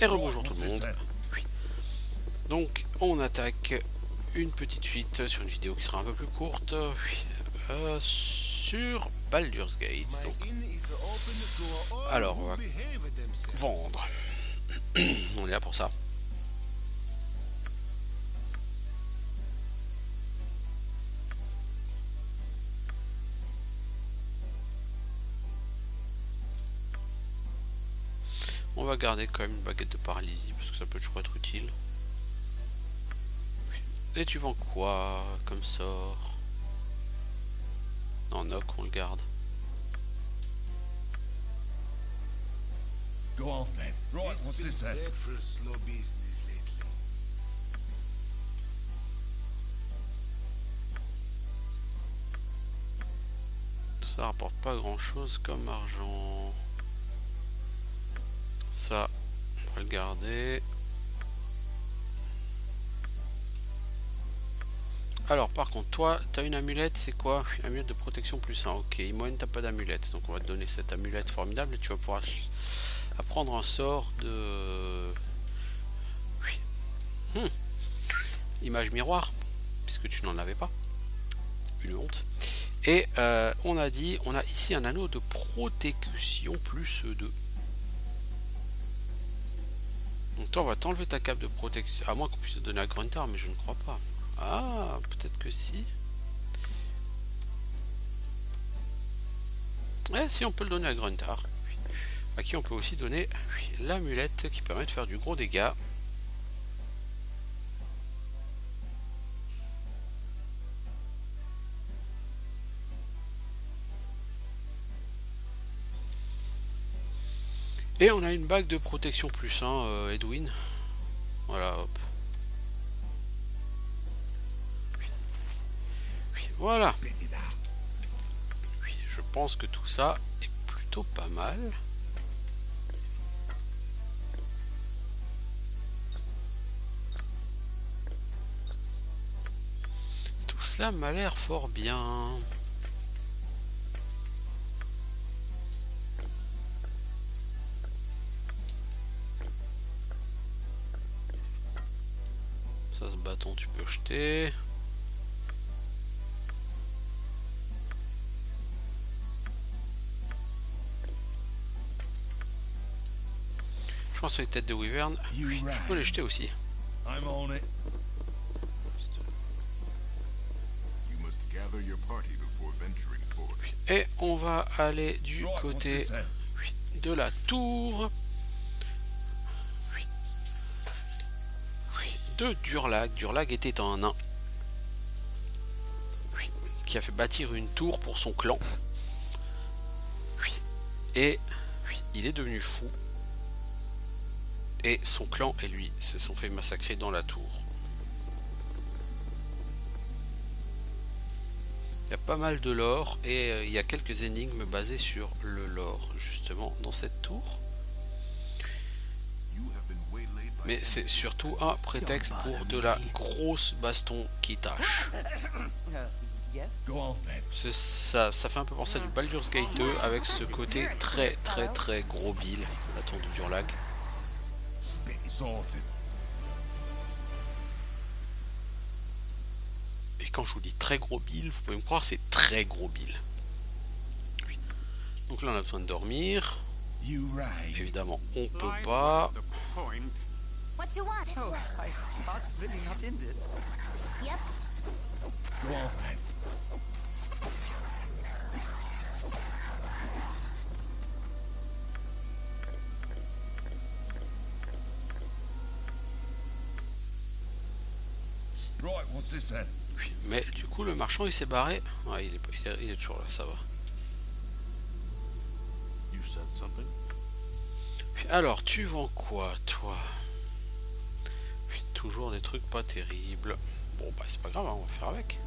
Et rebonjour tout le monde. Donc on attaque une petite suite sur une vidéo qui sera un peu plus courte sur Baldur's Gate. Donc, alors on va vendre. On est là pour ça. On va garder quand même une baguette de paralysie parce que ça peut toujours être utile. Et tu vends quoi comme sort? Non, Noc, on le garde. Go on then. Right, what's this then? Tout ça rapporte pas grand chose comme argent. Ça, on va le garder. Alors par contre, toi, t'as une amulette, c'est quoi? Amulette de protection plus 1, ok. Imoine, t'as pas d'amulette, donc on va te donner cette amulette formidable et tu vas pouvoir apprendre un sort de... Image miroir, puisque tu n'en avais pas. Une honte. Et on a dit, on a ici un anneau de protection plus 2. Donc toi, on va t'enlever ta cape de protection, à moins qu'on puisse te donner à Grunter, mais je ne crois pas. Ah, peut-être que si. Eh, si, on peut le donner à Grunter. À qui on peut aussi donner l'amulette qui permet de faire du gros dégât. Et on a une bague de protection plus 1, Edwin. Voilà, hop. Voilà. Je pense que tout ça est plutôt pas mal. Tout ça m'a l'air fort bien. Ça, ce bâton, tu peux jeter. Je pense que les têtes de Wyvern, je peux les jeter aussi. Et on va aller du côté de la tour de Durlag. Durlag était un nain qui a fait bâtir une tour pour son clan. Et il est devenu fou. Et son clan et lui se sont fait massacrer dans la tour. Il y a pas mal de lore et il y a quelques énigmes basées sur le lore justement dans cette tour. Mais c'est surtout un prétexte pour de la grosse baston qui tâche. Ça fait un peu penser à du Baldur's Gate 2 avec ce côté très gros bill, la tour de Durlag. Et quand je vous dis très gros bill, vous pouvez me croire, c'est très gros bill. Donc là on a besoin de dormir. Évidemment on peut pas. Mais du coup le marchand il s'est barré. Ouais, il est toujours là, ça va. Alors tu vends quoi toi? Toujours des trucs pas terribles. Bon bah c'est pas grave, hein, on va faire avec.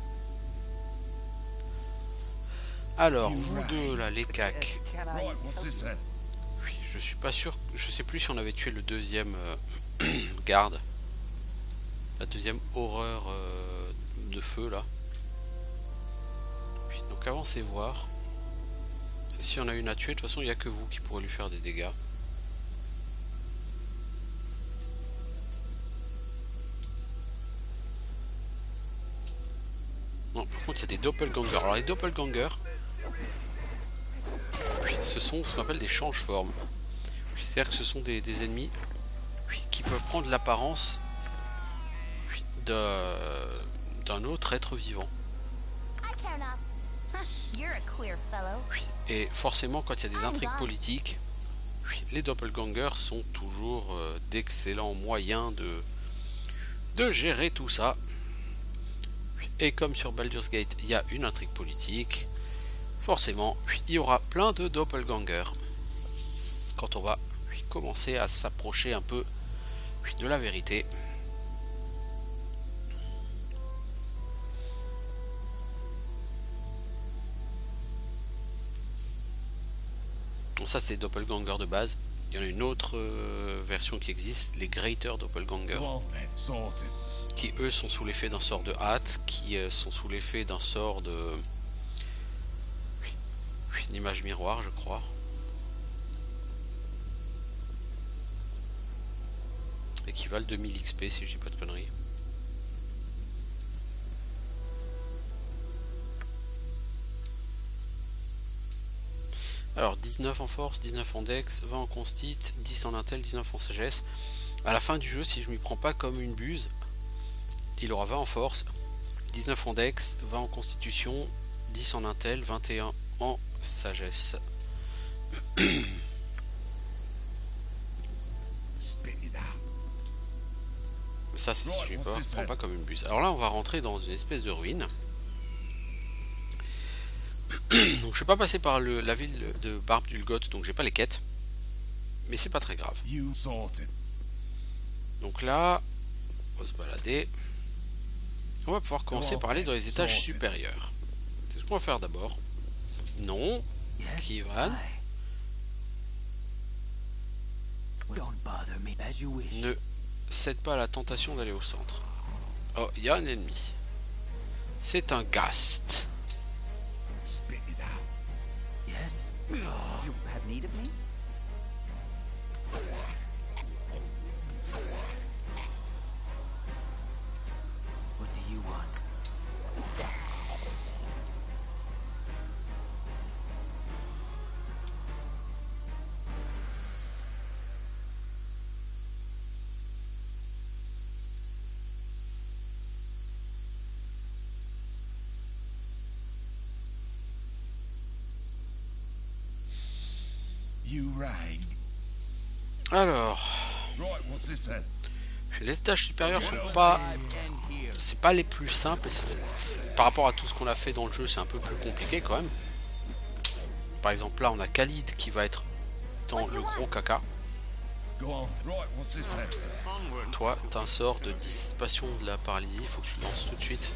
Alors vous deux là, les cacs. Oui, je suis pas sûr, je sais plus si on avait tué le deuxième garde. La deuxième horreur de feu là. Donc avancez voir. Si on a une à tuer, de toute façon il n'y a que vous qui pourrez lui faire des dégâts. Non, par contre, il y a des doppelgangers. Alors, les doppelgangers, ce sont ce qu'on appelle des change-formes. C'est-à-dire que ce sont des ennemis qui peuvent prendre l'apparence d'un autre être vivant. Et forcément, quand il y a des intrigues politiques, les doppelgangers sont toujours d'excellents moyens de gérer tout ça. Et comme sur Baldur's Gate, il y a une intrigue politique, forcément, il y aura plein de doppelgangers quand on va commencer à s'approcher un peu de la vérité. Donc ça, c'est les doppelgangers de base. Il y en a une autre version qui existe, les Greater Doppelgangers, qui eux sont sous l'effet d'un sort de hâte, qui sont sous l'effet d'un sort de d'image miroir, je crois. Et qui valent 2000 XP si je dis pas de conneries. Alors 19 en force, 19 en dex, 20 en constit, 10 en intel, 19 en sagesse. À la fin du jeu, si je m'y prends pas comme une buse, il aura 20 en force, 19 en dex, 20 en constitution, 10 en intel, 21 en sagesse. Ça c'est si je m'y prends pas comme une buse. Alors là on va rentrer dans une espèce de ruine. Donc je vais pas passer par la ville de Barbdulgoth, donc j'ai pas les quêtes. Mais c'est pas très grave. Donc là, on va se balader. On va pouvoir commencer par aller dans les étages supérieurs. C'est ce qu'on va faire d'abord. Non. Kivan. Ne cède pas à la tentation d'aller au centre. Oh, il y a un ennemi. C'est un Ghast. You have need of me? What do you want? Alors, les étages supérieurs sont pas, c'est pas les plus simples. Par rapport à tout ce qu'on a fait dans le jeu, c'est un peu plus compliqué quand même. Par exemple, là, on a Khalid qui va être dans le gros caca. Toi, t'as un sort de dissipation de la paralysie. Il faut que tu lances tout de suite.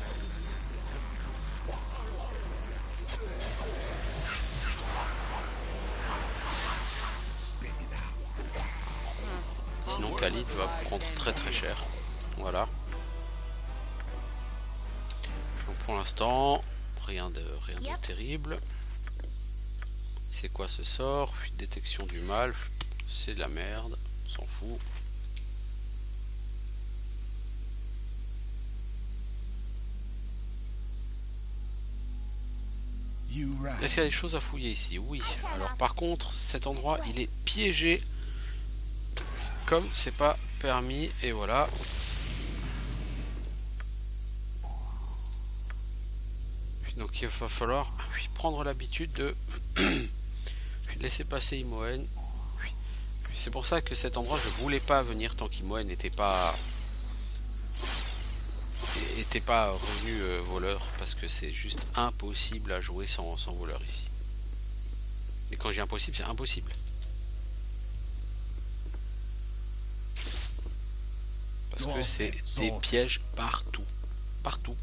Sinon Khalid va prendre très très cher. Voilà. Donc pour l'instant, rien de terrible. C'est quoi ce sort? Détection du mal. C'est de la merde. On s'en fout. Est-ce qu'il y a des choses à fouiller ici? Oui. Alors par contre, cet endroit, il est piégé. Comme c'est pas permis, et voilà. Donc il va falloir prendre l'habitude de laisser passer Imoen. C'est pour ça que cet endroit je voulais pas venir tant qu'Imoen n'était pas revenu voleur, parce que c'est juste impossible à jouer sans voleur ici. Et quand j'ai impossible, c'est impossible. Parce que c'est des pièges partout. Partout.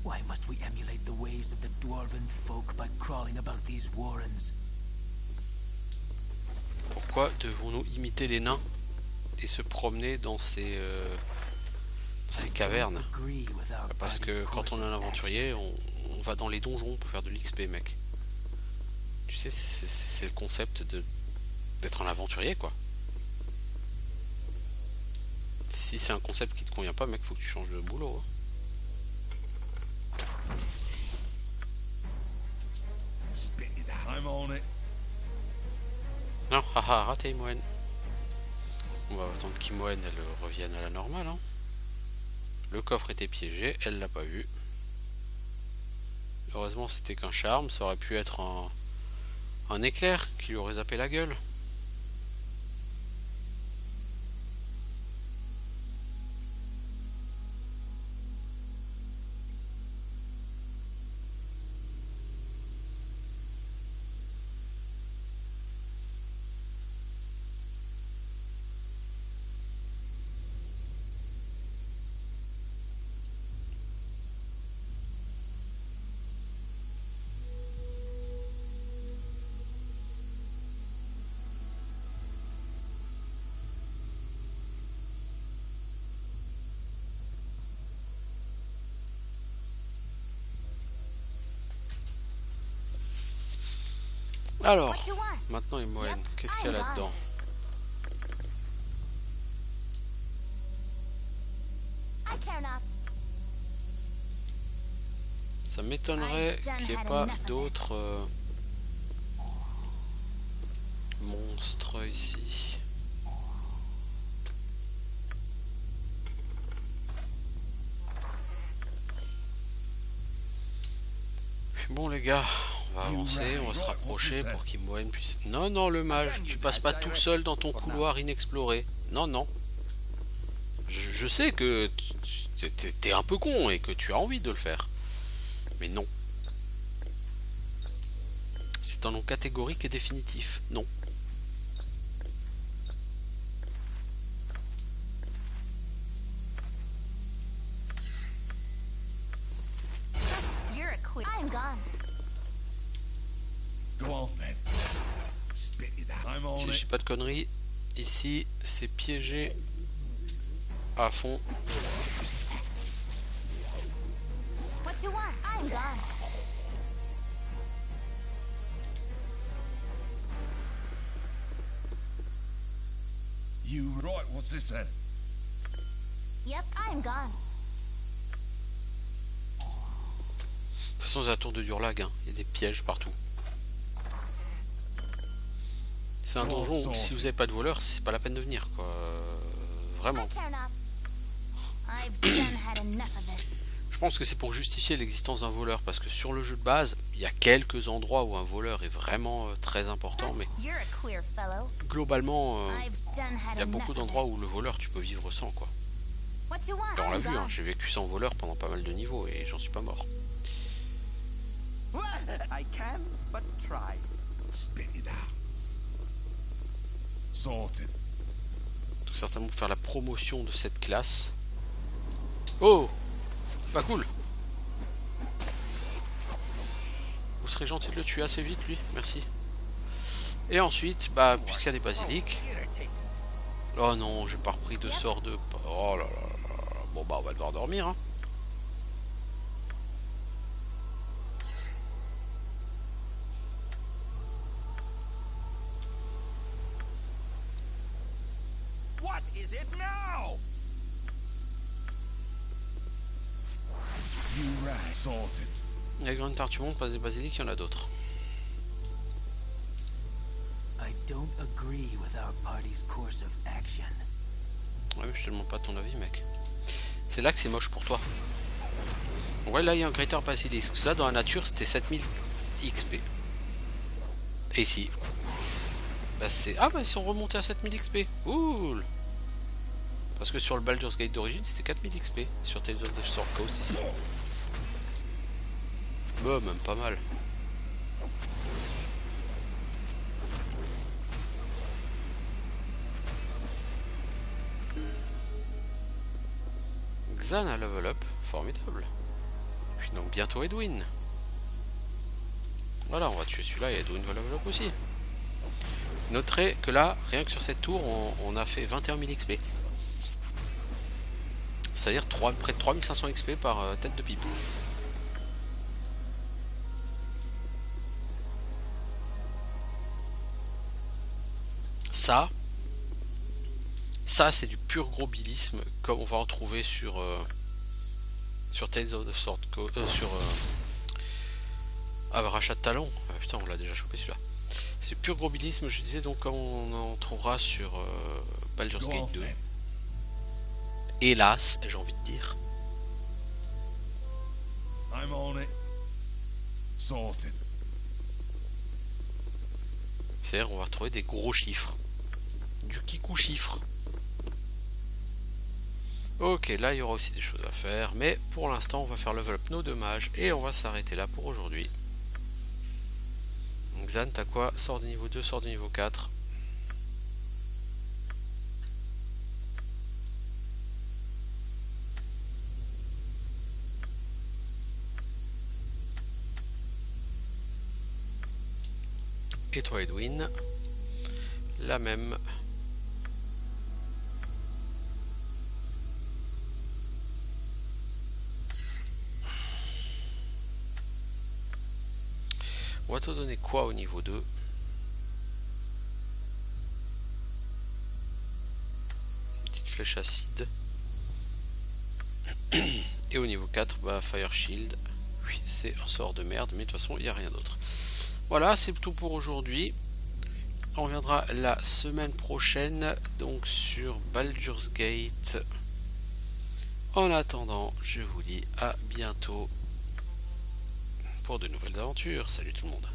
Why must we emulate the ways of the dwarven folk by crawling about these warrens? Pourquoi devons-nous imiter les nains et se promener dans ces cavernes? Parce que quand on est un aventurier, on va dans les donjons pour faire de l'XP, mec. Tu sais, c'est le concept d'être un aventurier, quoi. Si c'est un concept qui te convient pas, mec, faut que tu changes de boulot. I'm on it. Non, haha, raté Imoen. On va attendre qu'Imoen elle revienne à la normale. Hein. Le coffre était piégé, elle l'a pas vu. Heureusement c'était qu'un charme, ça aurait pu être un éclair qui lui aurait zappé la gueule. Alors, maintenant Imoen, qu'est-ce qu'il y a là-dedans? Ça m'étonnerait qu'il n'y ait pas d'autres monstres ici. Bon les gars, on va avancer, on va se rapprocher pour qu'Imoen puisse... Non, non, le mage, tu passes pas tout seul dans ton couloir inexploré. Non, non. Je sais que t'es un peu con et que tu as envie de le faire. Mais non. C'est un nom catégorique et définitif. Non. Si je dis pas de conneries, ici c'est piégé à fond. You right, what's this then? Yep, I'm gone. De toute façon, c'est la tour de Durlag, hein. Il y a des pièges partout. C'est un donjon où si vous n'avez pas de voleur, c'est pas la peine de venir, quoi. Vraiment. Je pense que c'est pour justifier l'existence d'un voleur, parce que sur le jeu de base, il y a quelques endroits où un voleur est vraiment très important, mais globalement, il y a beaucoup d'endroits où le voleur, tu peux vivre sans, quoi. Et on l'a vu, hein, j'ai vécu sans voleur pendant pas mal de niveaux et j'en suis pas mort. I can but try. Spit it out. Sorted. Tout certainement pour faire la promotion de cette classe. Oh, pas cool. Vous serez gentil de le tuer assez vite, lui. Merci. Et ensuite, bah, puisqu'il y a des basiliques. Oh non, j'ai pas repris de sort de... Oh là là là. Bon bah, on va devoir dormir, hein. What is it now? You right. Sorted. Il y a Gruntar, tu montes, passe des basiliques, il y en a d'autres. I don't agree with our party's course of action. Ouais, mais je te demande pas ton avis, mec. C'est là que c'est moche pour toi. Ouais, là, il y a un Greater Basilisk. Ça, dans la nature, c'était 7000 XP. Et ici, bah, c'est... Ah, bah, ils sont remontés à 7000 XP. Cool. Parce que sur le Baldur's Gate d'origine, c'était 4000 XP. Sur Tales of the Sword Coast, ici. Bah, même pas mal. Xan a level up, formidable. Puis donc bientôt Edwin. Voilà, on va tuer celui-là et Edwin va level up aussi. Noterez que là, rien que sur cette tour, on a fait 21 000 XP. C'est-à-dire près de 3500 XP par tête de pipe. Ça c'est du pur gros bilisme, comme on va en trouver sur Tales of the Sword Rachat de Talon. Ah, putain, on l'a déjà chopé celui-là. C'est pur gros bilisme, je disais, donc comme on en trouvera sur Baldur's Go Gate on 2. then. Hélas, j'ai envie de dire. I'm on it. Sorted. C'est-à-dire on va retrouver des gros chiffres. Du kikou chiffre. Ok, là il y aura aussi des choses à faire, mais pour l'instant on va faire level up nos deux mages et on va s'arrêter là pour aujourd'hui. Donc Xan, t'as quoi? Sort de niveau 2, sort de niveau 4. Et toi Edwin, la même. On va te donner quoi au niveau 2? Une petite flèche acide. Et au niveau 4, bah Fire Shield. Oui, c'est un sort de merde, mais de toute façon il n'y a rien d'autre. Voilà, c'est tout pour aujourd'hui. On reviendra la semaine prochaine, donc sur Baldur's Gate. En attendant, je vous dis à bientôt pour de nouvelles aventures. Salut tout le monde.